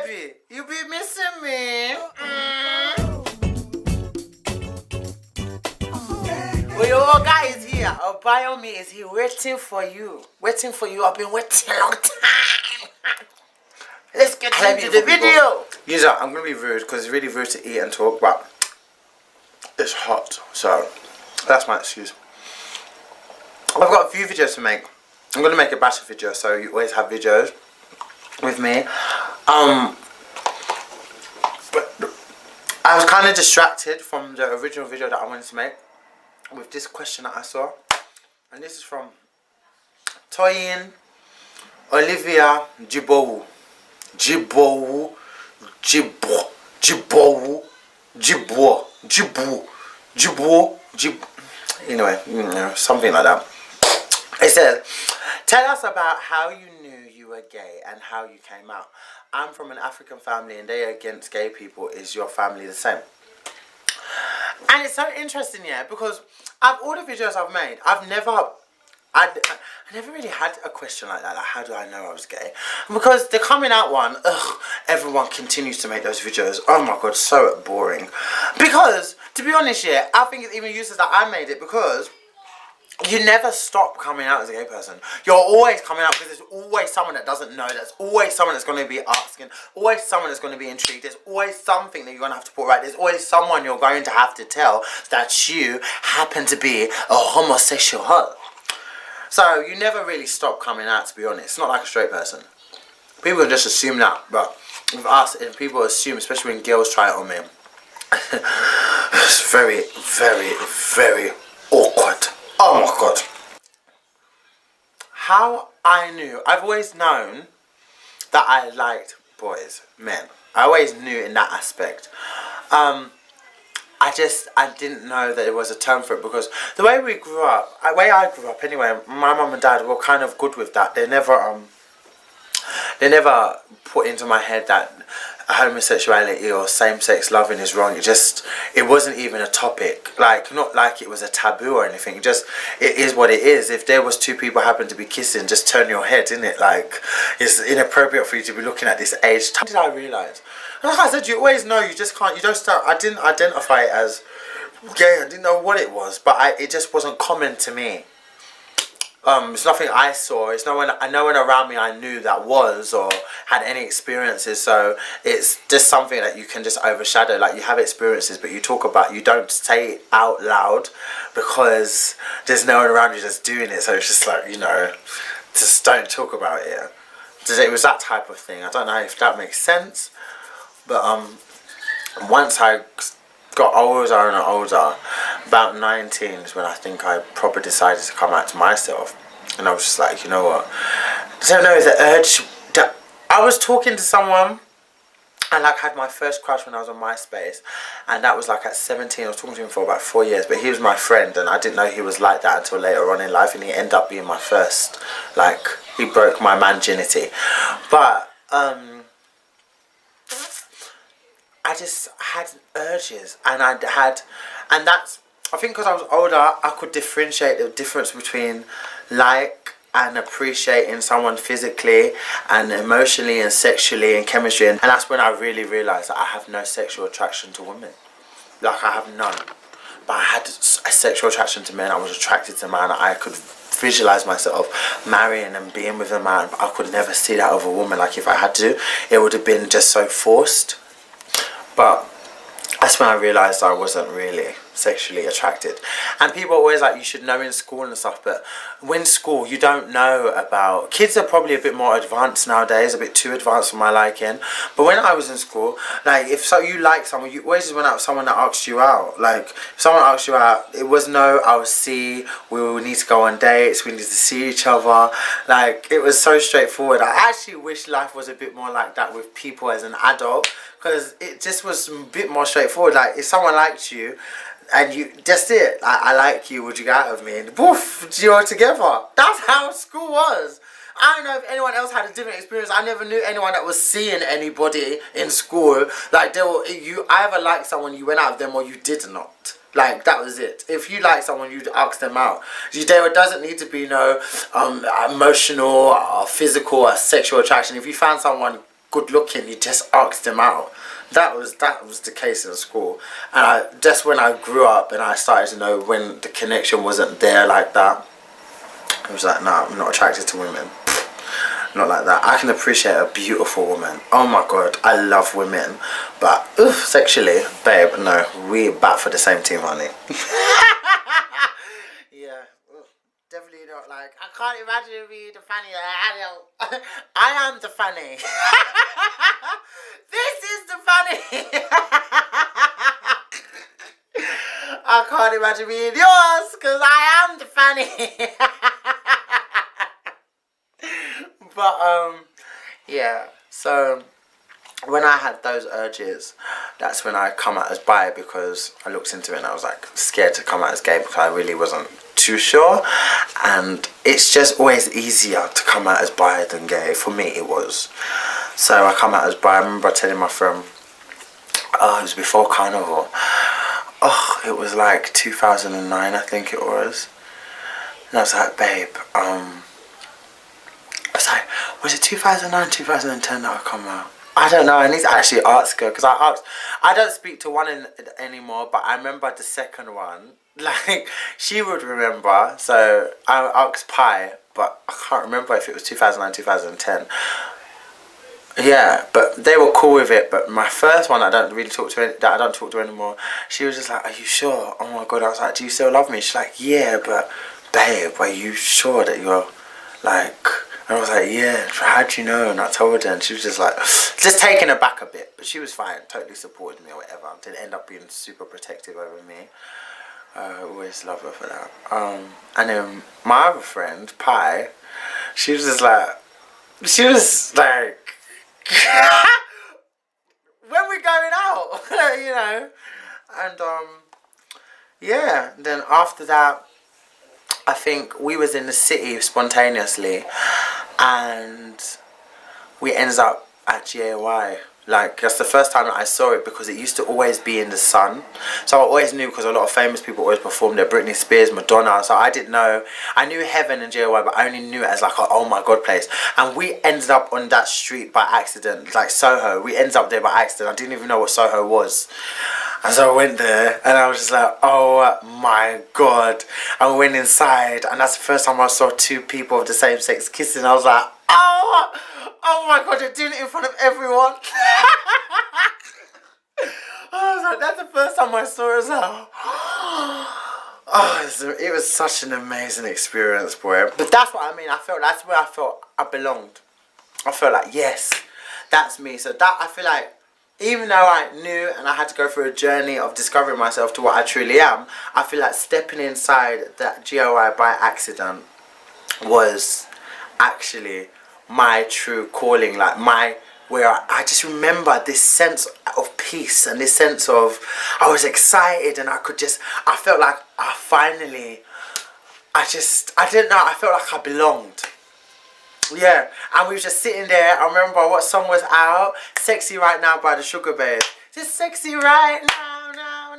baby, you be missing me. Well, your guy is here. Our Biomi is here waiting for you. Waiting for you. I've been waiting a long time. Let's get into the video. User, I'm going to be rude because it's really rude to eat and talk, but it's hot. So, that's my excuse. I've got a few videos to make. I'm going to make a batch of videos, so you always have videos with me. But I was kind of distracted from the original video that I wanted to make with this question that I saw, and this is from Toyin Olivia Jibowu. Anyway, something like that. It says, tell us about how you knew you were gay and how you came out. I'm from an African family and they are against gay people. Is your family the same? And it's so interesting, yeah, because of all the videos I've made, I never really had a question like that, like how do I know I was gay? Because the coming out one, everyone continues to make those videos. Oh my god, so boring. Because, to be honest, yeah, I think it's even useless that I made it because you never stop coming out as a gay person. You're always coming out because there's always someone that doesn't know. There's always someone that's going to be asking. Always someone that's going to be intrigued. There's always something that you're going to have to put right. There's always someone you're going to have to tell that you happen to be a homosexual. So you never really stop coming out, to be honest. It's not like a straight person. People can just assume that. But with us, if people assume, especially when girls try it on me, it's very, very, very awkward. Oh my god. How I knew. I've always known that I liked boys, men. I always knew in that aspect. I didn't know that there was a term for it because the way we grew up, the way I grew up anyway, my mum and dad were kind of good with that. They never put into my head that homosexuality or same-sex loving is wrong. It wasn't even a topic. Like, not like it was a taboo or anything. It is what it is. If there was two people happen to be kissing, just turn your head, innit? Like, it's inappropriate for you to be looking at this age. How did I realise? Like I said, you always know, you just can't, you don't start. I didn't identify it as gay. I didn't know what it was, but it just wasn't common to me. It's nothing I saw. It's no one around me I knew that was or had any experiences. So it's just something that you can just overshadow. Like, you have experiences, but you don't say it out loud because there's no one around you that's doing it. So it's just like, just don't talk about it. It was that type of thing. I don't know if that makes sense, but once I got older and older, about 19 is when I think I probably decided to come out to myself. And I was just like, you know what, I don't know, the urge that I was talking to someone. I had my first crush when I was on MySpace, and that was like at 17. I was talking to him for about 4 years, but he was my friend and I didn't know he was like that until later on in life, and he ended up being my first, he broke my manginity. But I just had urges, and I think because I was older, I could differentiate the difference between and appreciating someone physically and emotionally and sexually and chemistry, and that's when I really realised that I have no sexual attraction to women. I have none. But I had a sexual attraction to men. I was attracted to men. I could visualise myself marrying and being with a man, but I could never see that of a woman. Like, if I had to, it would have been just so forced. But that's when I realised I wasn't really sexually attracted. And people are always like, you should know in school and stuff, but when school, you don't know about... Kids are probably a bit more advanced nowadays, a bit too advanced for my liking. But when I was in school, if you like someone, you always just went out with someone that asked you out. Like, if someone asked you out, it was no, I will see, we will need to go on dates, we need to see each other. It was so straightforward. I actually wish life was a bit more like that with people as an adult, because it just was a bit more straightforward. If someone liked you, and that's it. I like you, would you go out with me? And poof, you're together. That's how school was. I don't know if anyone else had a different experience. I never knew anyone that was seeing anybody in school. You either liked someone, you went out with them, or you did not. That was it. If you like someone, you'd ask them out. There doesn't need to be no emotional or physical or sexual attraction. If you found someone good looking, you just asked them out. That was the case in school. And just when I grew up and I started to know when the connection wasn't there like that, I was like, nah, I'm not attracted to women. Not like that. I can appreciate a beautiful woman. Oh my god, I love women. But sexually, babe, no, we bat for the same team, honey. Yeah, definitely not. Like, I can't imagine me the funny. I am the funny. This is the funny. I can't imagine being yours because I am the funny. But yeah, so when I had those urges, that's when I come out as bi, because I looked into it and I was like scared to come out as gay because I really wasn't too sure. And it's just always easier to come out as bi than gay. For me it was. So I come out as bi. I remember telling my friend, it was before Carnival. Oh, it was like 2009, I think it was. And I was like, babe, I was like, was it 2009, 2010 that I come out? I don't know, I need to actually ask her, because I don't speak to one anymore, but I remember the second one, like, she would remember, so I asked Pi, but I can't remember if it was 2009, 2010. Yeah, but they were cool with it. But my first one, I don't talk to anymore. She was just like, "Are you sure?" Oh my god! I was like, "Do you still love me?" She's like, "Yeah, but babe, are you sure that you're like?" And I was like, "Yeah." How'd you know? And I told her, and she was just like, just taken aback a bit. But she was fine, totally supported me or whatever. Didn't end up being super protective over me. I always love her for that. And then my other friend, Pi, she was just like, when we going out, you know, and yeah. Then after that, I think we was in the city spontaneously, and we ended up at Joye. Like, that's the first time that I saw it, because it used to always be in the sun. So I always knew, because a lot of famous people always performed there. Britney Spears, Madonna. So I didn't know. I knew Heaven and Joye, but I only knew it as like a oh my god place. And we ended up on that street by accident, like Soho. We ended up there by accident. I didn't even know what Soho was. And so I went there, and I was just like, oh my god. I went inside, and that's the first time I saw two people of the same sex kissing. I was like, oh my god, you're doing it in front of everyone. I was like, that's the first time I saw it as well. Oh, it was such an amazing experience, boy. But that's what I mean. That's where I felt I belonged. I felt like, yes, that's me. So that, I feel like, even though I knew and I had to go through a journey of discovering myself to what I truly am, I feel like stepping inside that GOI by accident was actually my true calling, like where I just remember this sense of peace and this sense of, I was excited, and I felt like I finally, I didn't know, I felt like I belonged. Yeah, and we were just sitting there. I remember what song was out, Sexy Right Now by the Sugar Babes. Just sexy right now,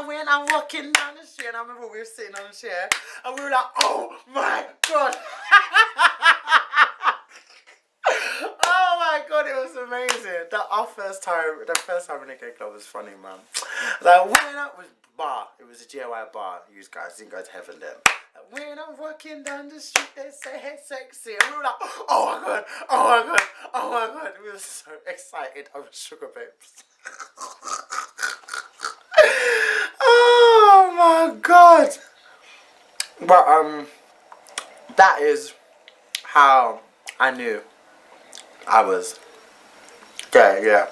when I'm walking down the street. And I remember we were sitting on the chair, and we were like, oh my god. Oh my god, it was amazing. The first time in the gay club was funny, man. Like, when I was bar, it was a GOI bar. You guys didn't go to Heaven then. Like, when I'm walking down the street, they say, hey, sexy. And we were like, oh my god, oh my god, oh my god. We were so excited over Sugar Babes. Oh my god. But that is how I knew I was gay. Yeah.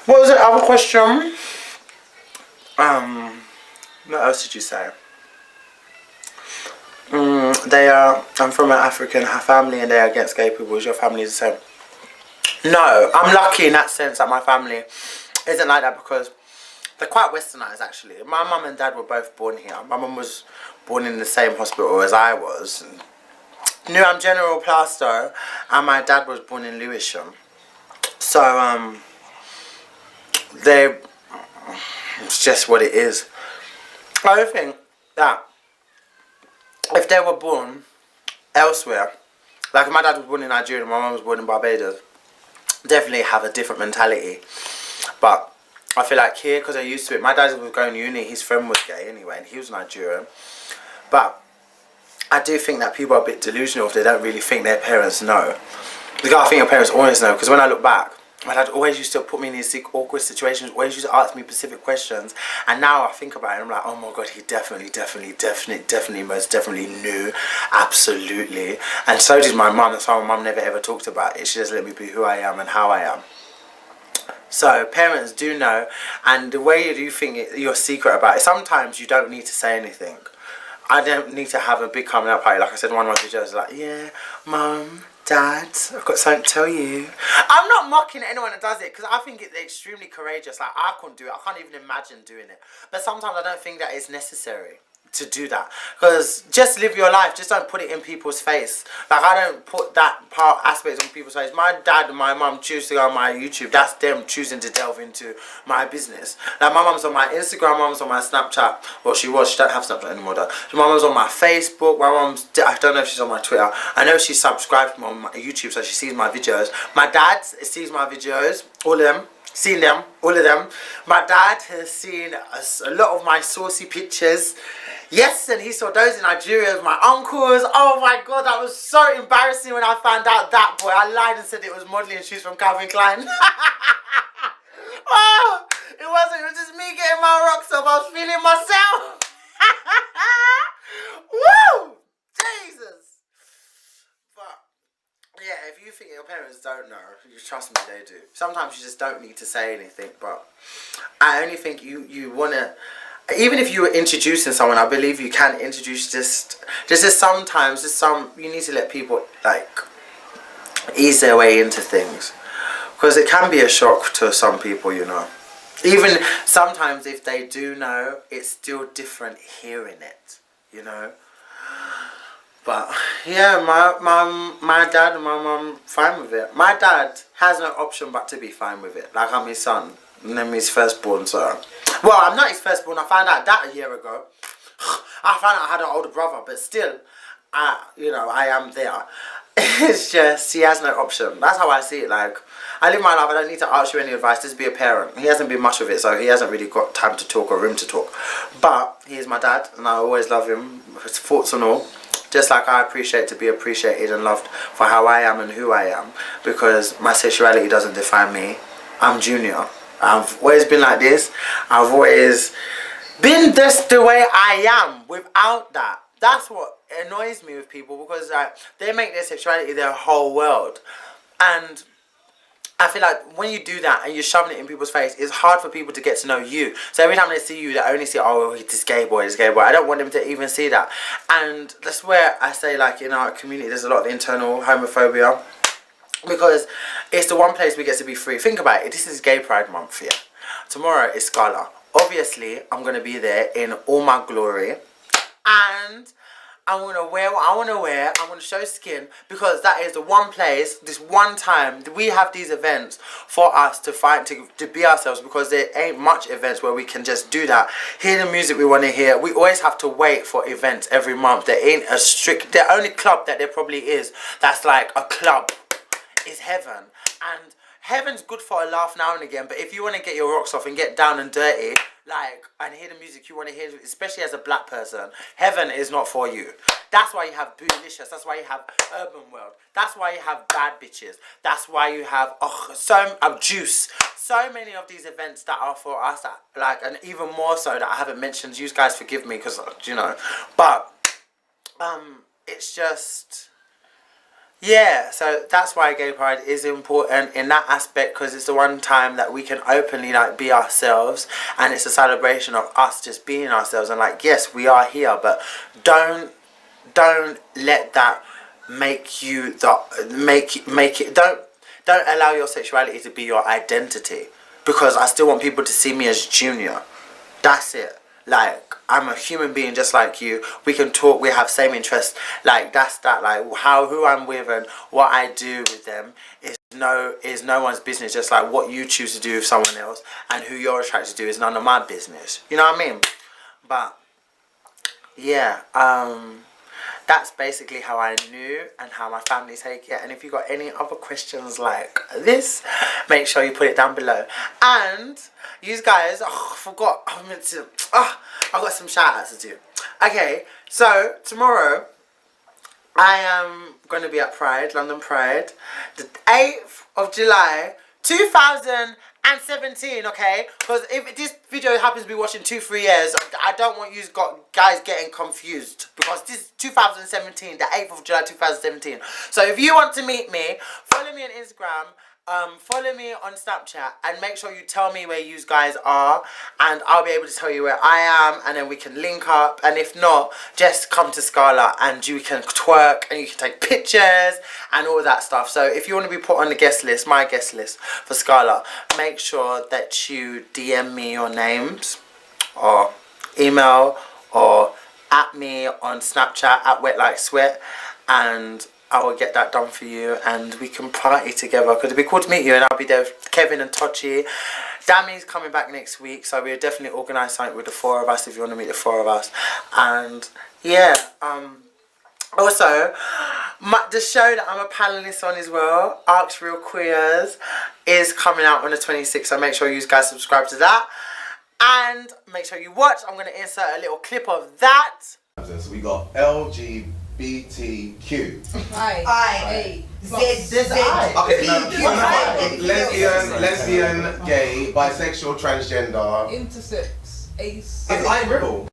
What was the other question? What else did you say? I'm from an African family, and they are against gay people. Is your family the same? No, I'm lucky in that sense that my family isn't like that, because they're quite westernized actually. My mum and dad were both born here. My mum was born in the same hospital as I was. I'm General Plastow, and my dad was born in Lewisham. So it's just what it is. I think that if they were born elsewhere, Like if my dad was born in Nigeria and my mum was born in Barbados, definitely have a different mentality. But I feel like here, because I used to it, my dad was going to uni, his friend was gay anyway, and he was Nigerian. But I do think that people are a bit delusional if they don't really think their parents know. Because I think your parents always know, because when I look back, my dad always used to put me in these awkward situations, always used to ask me specific questions, and now I think about it, I'm like, oh my god, he definitely, most definitely knew, absolutely. And so did my mum. That's why my mum never ever talked about it. She just let me be who I am and how I am. So parents do know, and the way you think you're secret about it, sometimes you don't need to say anything. I don't need to have a big coming out party. Like I said in one of my videos, like, yeah, mum, dad, I've got something to tell you. I'm not mocking anyone that does it, because I think it's extremely courageous. Like, I couldn't do it. I can't even imagine doing it. But sometimes I don't think that it's necessary to do that, because just live your life, just don't put it in people's face. Like, I don't put that aspect on people's face. My dad and my mum choose to go on my YouTube, that's them choosing to delve into my business. Like, my mum's on my Instagram, my mum's on my Snapchat. Well, she don't have Snapchat anymore though. So my mum's on my Facebook, my mum's, I don't know if she's on my Twitter. I know she's subscribed to me on my YouTube, so she sees my videos. My dad sees my videos, all of them. Seen them, all of them. My dad has seen a lot of my saucy pictures. Yes, and he saw those in Nigeria with my uncles. Oh my god, that was so embarrassing when I found out that, boy. I lied and said it was modelling shoes from Calvin Klein. Oh, it wasn't, it was just me getting my rocks off. I was feeling myself. Woo! Jesus. But yeah, if you think your parents don't know, you trust me, they do. Sometimes you just don't need to say anything, but I only think you want to, even if you were introducing someone, I believe you can introduce just sometimes, you need to let people, like, ease their way into things. Because it can be a shock to some people, you know. Even sometimes if they do know, it's still different hearing it, you know. But yeah, my dad and my mum fine with it. My dad has no option but to be fine with it. Like, I'm his son, and I'm his firstborn, so. Well, I'm not his firstborn. I found out that a year ago. I found out I had an older brother, but still, you know, I am there. It's just, he has no option. That's how I see it. Like, I live my life, I don't need to ask you any advice, just be a parent. He hasn't been much of it, so he hasn't really got time to talk or room to talk. But he is my dad, and I always love him, his thoughts and all. Just like I appreciate to be appreciated and loved for how I am and who I am. Because my sexuality doesn't define me. I'm Junior. I've always been like this. I've always been just the way I am without that. That's what annoys me with people, because they make their sexuality their whole world. And I feel like when you do that and you're shoving it in people's face, it's hard for people to get to know you. So every time they see you, they only see, oh, he's this gay boy, this gay boy. I don't want them to even see that. And that's where I say, like, in our community, there's a lot of internal homophobia. Because it's the one place we get to be free. Think about it. This is Gay Pride Month here. Tomorrow is Scala. Obviously, I'm going to be there in all my glory. And I'm going to wear what I want to wear. I'm going to show skin, because that is the one place, this one time, we have these events for us to fight, to be ourselves, because there ain't much events where we can just do that. Hear the music we want to hear. We always have to wait for events every month. There ain't a strict, the only club that there probably is that's like a club is Heaven. And Heaven's good for a laugh now and again, but if you want to get your rocks off and get down and dirty, like, and hear the music you want to hear, especially as a black person, Heaven is not for you. That's why you have Bootylicious. That's why you have Urban World. That's why you have Bad Bitches. That's why you have Juice. So many of these events that are for us, like, and even more so that I haven't mentioned. You guys forgive me, because, you know, but it's just. Yeah, so that's why Gay Pride is important in that aspect, because it's the one time that we can openly, like, be ourselves, and it's a celebration of us just being ourselves, and, like, yes, we are here, but don't let that make you don't allow your sexuality to be your identity, because I still want people to see me as Junior. That's it. Like, I'm a human being just like you. We can talk, we have same interests. Like, that's that. Like, who I'm with and what I do with them is no one's business. Just like what you choose to do with someone else and who you're attracted to is none of my business. You know what I mean? But yeah, that's basically how I knew and how my family take it. And if you got any other questions like this, make sure you put it down below. And you guys, I forgot, I got some shout outs to do. Okay, so tomorrow I am going to be at Pride, London Pride, the 8th of July 2017, okay? Because if this video happens to be watching 2-3 years, I don't want you guys getting confused. Because this is 2017, the 8th of July 2017. So if you want to meet me, follow me on Instagram. Follow me on Snapchat and make sure you tell me where you guys are, and I'll be able to tell you where I am, and then we can link up. And if not, just come to Scala and you can twerk and you can take pictures and all that stuff. So if you want to be put on the guest list, my guest list for Scala, make sure that you DM me your names or email or at me on Snapchat at Wet Like Sweat, and I will get that done for you and we can party together, because it'd be cool to meet you. And I'll be there with Kevin and Tochi. Dami's coming back next week, so we'll definitely organise something with the 4 of us if you want to meet the 4 of us. And yeah, also the show that I'm a panelist on as well, Arcs Real Queers, is coming out on the 26th, so make sure you guys subscribe to that and make sure you watch. I'm going to insert a little clip of that. So we got LGBTQ. I. Z. Okay, no. Lesbian, gay, bisexual, transgender. Intersex. Ace. Is I real?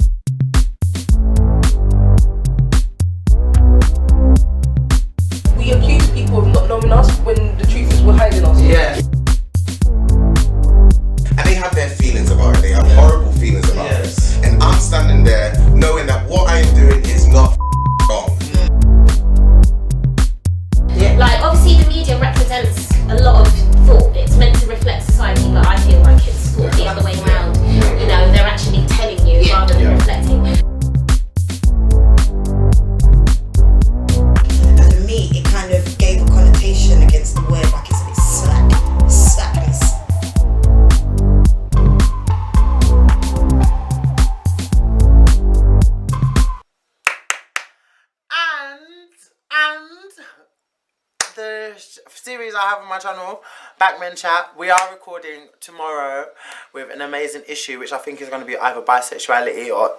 We accuse people of not knowing us when the truth is we're hiding us. Yeah. And they have their feelings about it. They have horrible feelings about it. And I'm standing there knowing that what I am doing is not wrong. Like, obviously the media represents a lot of thought. It's meant to reflect society, but I feel like it's sort of the other way around. You know, they're actually telling you rather than reflecting. And for me, it kind of gave a connotation against the word, like it's a bit slackless. And the series I have on my channel, Backmen Chat, we are recording tomorrow with an amazing issue, which I think is going to be either bisexuality or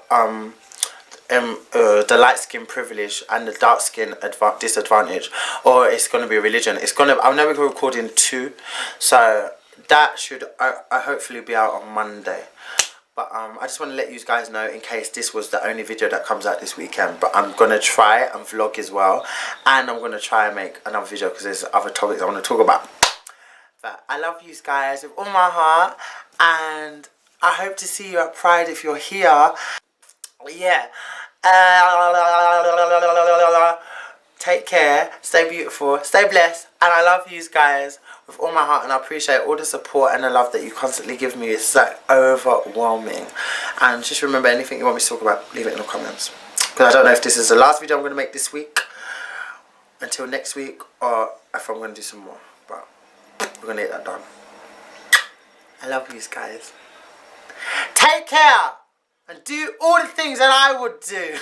the light skin privilege and the dark skin disadvantage, or it's going to be religion. I know we're recording 2, so that should hopefully be out on Monday. But I just want to let you guys know, in case this was the only video that comes out this weekend, but I'm going to try and vlog as well, and I'm going to try and make another video because there's other topics I want to talk about. But I love you guys with all my heart, and I hope to see you at Pride if you're here. Yeah. Take care, stay beautiful, stay blessed, and I love you guys with all my heart, and I appreciate all the support and the love that you constantly give me. It's like overwhelming. And just remember, anything you want me to talk about, leave it in the comments, because I don't know if this is the last video I'm going to make this week until next week, or if I'm going to do some more, but we're going to get that done. I love you guys. Take care and do all the things that I would do.